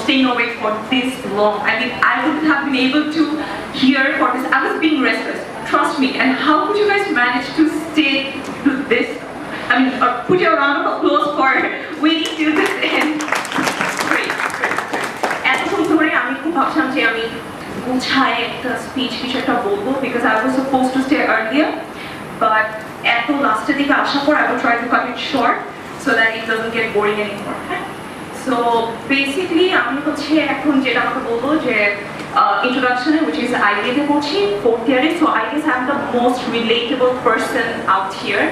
staying awake for this long. I mean, I wouldn't have been able to hear for this. I was being restless, trust me. And how could you guys manage to stay to this? I mean, put your round of applause for waiting till this end. Great. এতক্ষণ ধরে আমি খুব ভাবছিলাম যে আমি গুছায় একটা speech কিছু একটা বলবো because I was supposed to stay earlier, but এত লাস্টের দিকে আসার পর I will try to cut it short so that it doesn't get boring anymore. So basically আমি হচ্ছে এখন যেটা আমাকে বলবো যে introduction which is IDA তে পড়ছি 4th year, so I guess I'm the most relatable person out here.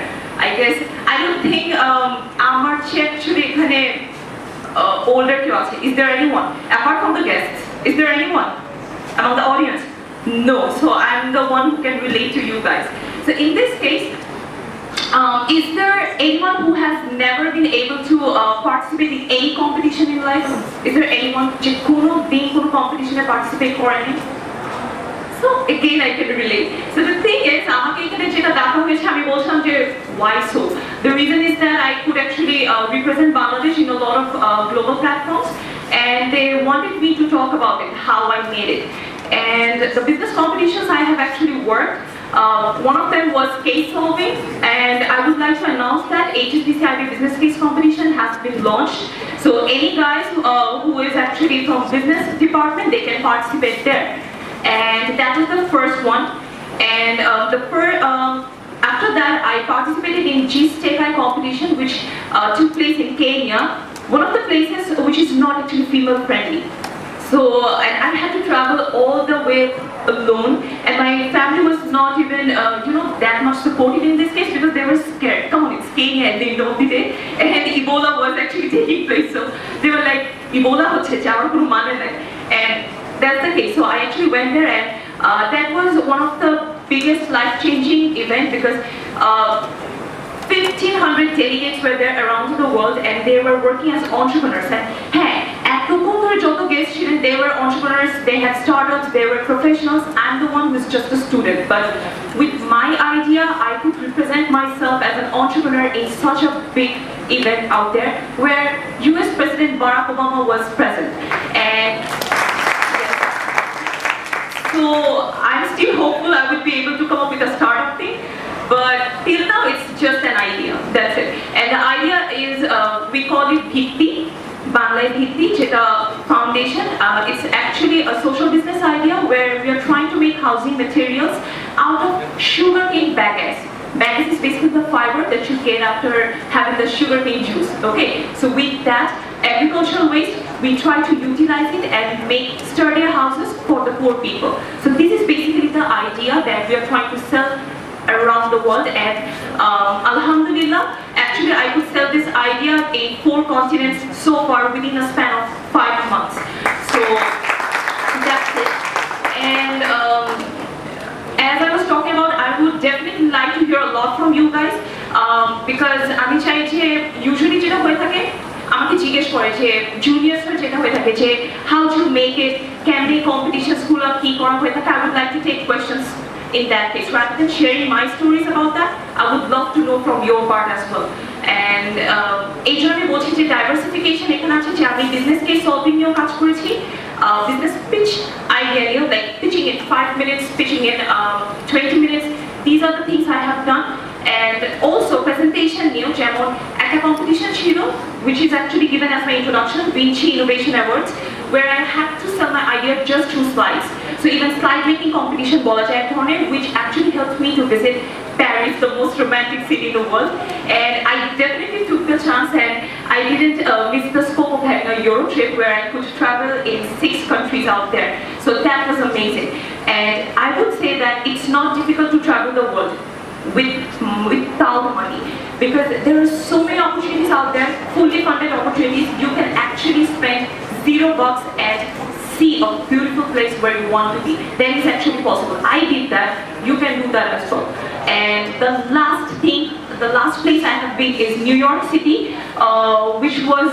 I guess I don't think আমার চেয়ে actually এখানে older কেউ আছে. Is there anyone apart from the guests? Is there anyone among the audience? No. So I'm the one who can relate to you guys. So in this case, is there anyone who has never been able to participate in any competition in life? Is there anyone যে কোনো দিন কোনো competition-এ participate করেনি? So again I can relate. So the thing is, আমাকে এখানে যেটা দেখা হয়েছে আমি বলছিলাম যে why so? The reason is that I could actually represent Bangladesh in a lot of global platforms, and they wanted me to talk about it, how I made it. And the business competitions I have actually worked, one of them was case solving, and I would like to announce that HSBC IB Business Case Competition has been launched. So any guys who is actually from business department, they can participate there. And that was the first one. And after that, I participated in GSTECI competition, which took place in Kenya, one of the places which is not actually female friendly. So, and I had to travel all the way alone, and my family was not even, that much supportive in this case because they were scared. Come on, it's Kenya at the end of the day, and Ebola was actually taking place. So they were like, Ebola hoche jawar kono mane nai. And that's the case. So I actually went there, and that was one of the biggest life-changing event because 1,500 delegates were there around the world, and they were working as entrepreneurs. And hey, they were entrepreneurs, they had startups, they were professionals. I'm the one who's just a student, but with my idea, I could represent myself as an entrepreneur in such a big event out there where US President Barack Obama was present. And so I'm still hopeful I would be able to come up with a startup thing, but till now it's just an idea, that's it. And the idea is, we call it Bhitti, Banglai Bhitti, Cheta Foundation. It's actually a social business idea where we are trying to make housing materials out of sugarcane bagasse. Bagasse is basically the fiber that you get after having the sugarcane juice. Okay, so with that agricultural waste, we try to utilize it and make sturdier houses for the poor people. So this is basically the idea that we are trying to sell around the world, and Alhamdulillah, actually I could sell this idea in 4 continents so far within a span of 5 months. So that's it. And as I was talking about, I would definitely like to hear a lot from you guys because আমি চাই যে usually যেটা হয়ে থাকে আমাকে জিজ্ঞেস করে যে জুনিয়রসরা যেটা হয়ে থাকে যে how to make it, ক্যাম্পে কম্পিটিশনস গুলো কি করা হয়ে থাকে, I would like to take questions in that case. Rather than sharing my stories about that, I would love to know from your part as well. And এই জন্য আমি বলছি যে ডাইভার্সিফিকেশন এখানে আছে যে আমি বিজনেস কেস সলভিং নিয়েও কাজ করেছি, business pitch idea, like pitching in 5 minutes, pitching in 20 minutes. These are the things I have done. And also presentation নিয়েও যেমন একটা competition ছিল which is actually given as my introduction, Vinci Innovation Awards, where I had to sell my idea just through slides. So even slide making competition বলা যায় এক ধরনের, which actually helped me to visit Paris, the most romantic city in the world. And I definitely took the chance, and I didn't miss the scope of having a Euro trip where I could travel in 6 countries out there. So that was amazing. And I would say that it's not difficult to travel the world without money, because there are so many opportunities out there, fully funded opportunities. You can actually spend $0 and see a beautiful place where you want to be. That is actually possible. I did that. You can do that as well. And the last place I have been is New York City, which was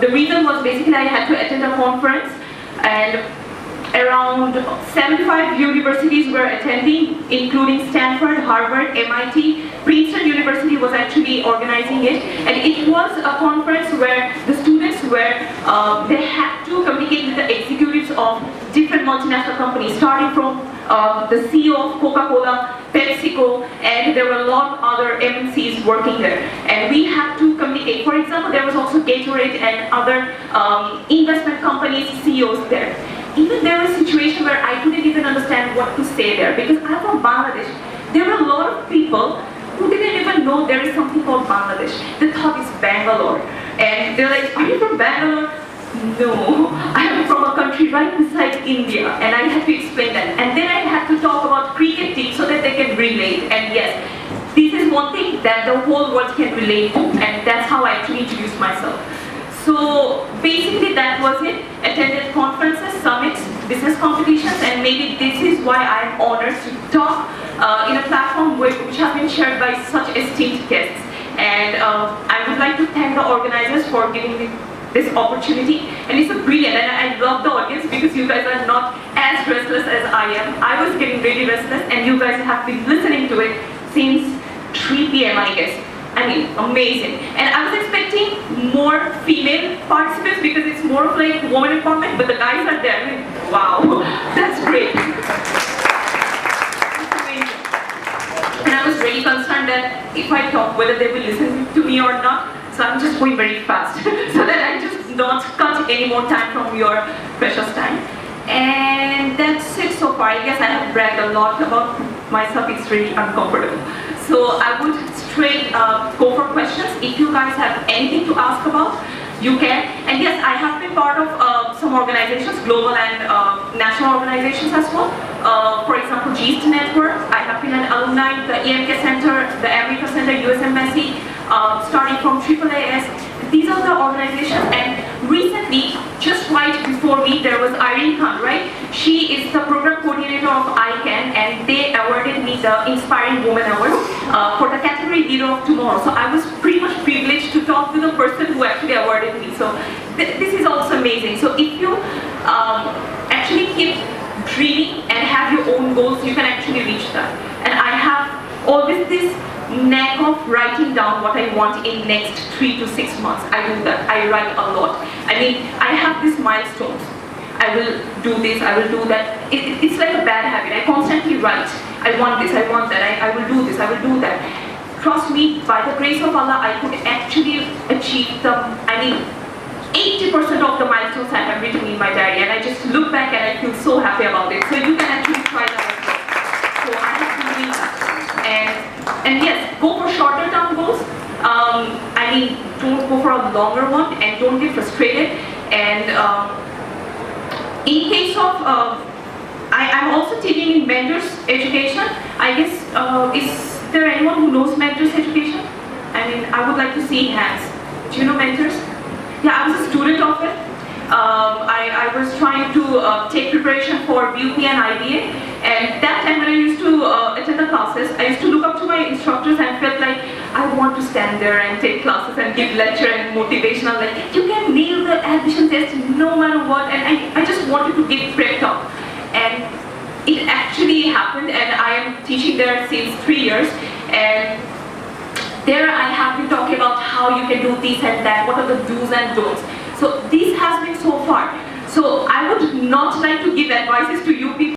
the reason was basically I had to attend a conference, and Around 75 universities were attending, including Stanford, Harvard, MIT. Princeton University was actually organizing it, and it was a conference where the students were, they had to communicate with the executives of different multinational companies, starting from the CEO of Coca-Cola, PepsiCo, and there were a lot of other MNCs working there. And we had to communicate. For example, there was also Gatorade and other investment companies, CEOs there. Even there was a situation where I couldn't even understand what to say there, because I'm from Bangladesh. There were a lot of people who didn't even know there is something called Bangladesh. They thought it's Bangalore. And they're like, are you from Bangalore? No, I am from a country right beside India, and I had to explain that. And then I had to talk about cricket team so that they can relate. And yes, this is one thing that the whole world can relate to, and that's how I actually introduced myself. So basically that was it. Attended conferences, summits, business competitions, and maybe this is why I'm honored to talk in a platform which has been shared by such esteemed guests. And I would like to thank the organizers for giving me this opportunity, and it's a brilliant, and I love the audience because you guys are not as restless as I am. I was getting really restless, and you guys have been listening to it since 3 p.m. I guess. I mean, amazing. And I was expecting more female participants because it's more of like woman empowerment, but the guys are there. I mean, wow, that's great. It's amazing. And I was really concerned that if I talk, whether they will listen to me or not. So I'm just going very fast so that I just not cut any more time from your precious time. And that's it so far. I guess I have bragged a lot about myself. It's really uncomfortable. So I would straight go for questions. If you guys have anything to ask about, you can. And yes, I have been part of some organizations, global and national organizations as well. For example, GEAST Network. I have been an alumni, the EMK Center, the America Center, US Embassy, starting from AAAS. These are the organizations, and recently, just right before me, there was Irene Khan, right? She is the program coordinator of ICANN, and they awarded me the Inspiring Woman Award for the category Leader of Tomorrow. So I was pretty much privileged to talk to the person who actually awarded me. So this is also amazing. So if you actually keep dreaming and have your own goals, you can actually reach that. And I have always this knack of writing down what I want in next 3 to 6 months. I do that. I write a lot. I mean, I have these milestones. I will do this, I will do that. It's like a bad habit. I constantly write. I want this, I want that, I will do this, I will do that. Trust me, by the grace of Allah, I could actually achieve the, 80% of the milestones I have written in my diary, and I just look back and I feel so happy about it. So you can actually try that as well. So I have been doing that. And yes, go for shorter term goals. Don't go for a longer one, and don't get frustrated. And in case of, I'm also teaching in mentors education. I guess, is there anyone who knows mentors education? I would like to see hands. Do you know mentors? Yeah, I was a student of it. I was trying to take preparation for BUP and IBA, and that time when I used to attend the classes, I used to look up to my instructors and felt like I want to stand there and take classes and give lecture and motivational, like you can nail the admission test no matter what, and I just wanted to get prepped up. And it actually happened, and I am teaching there since 3 years, and there I have been talking about how you can do this and that, what are the do's and don'ts. So this has been so far. So I would not like to give advices to you people.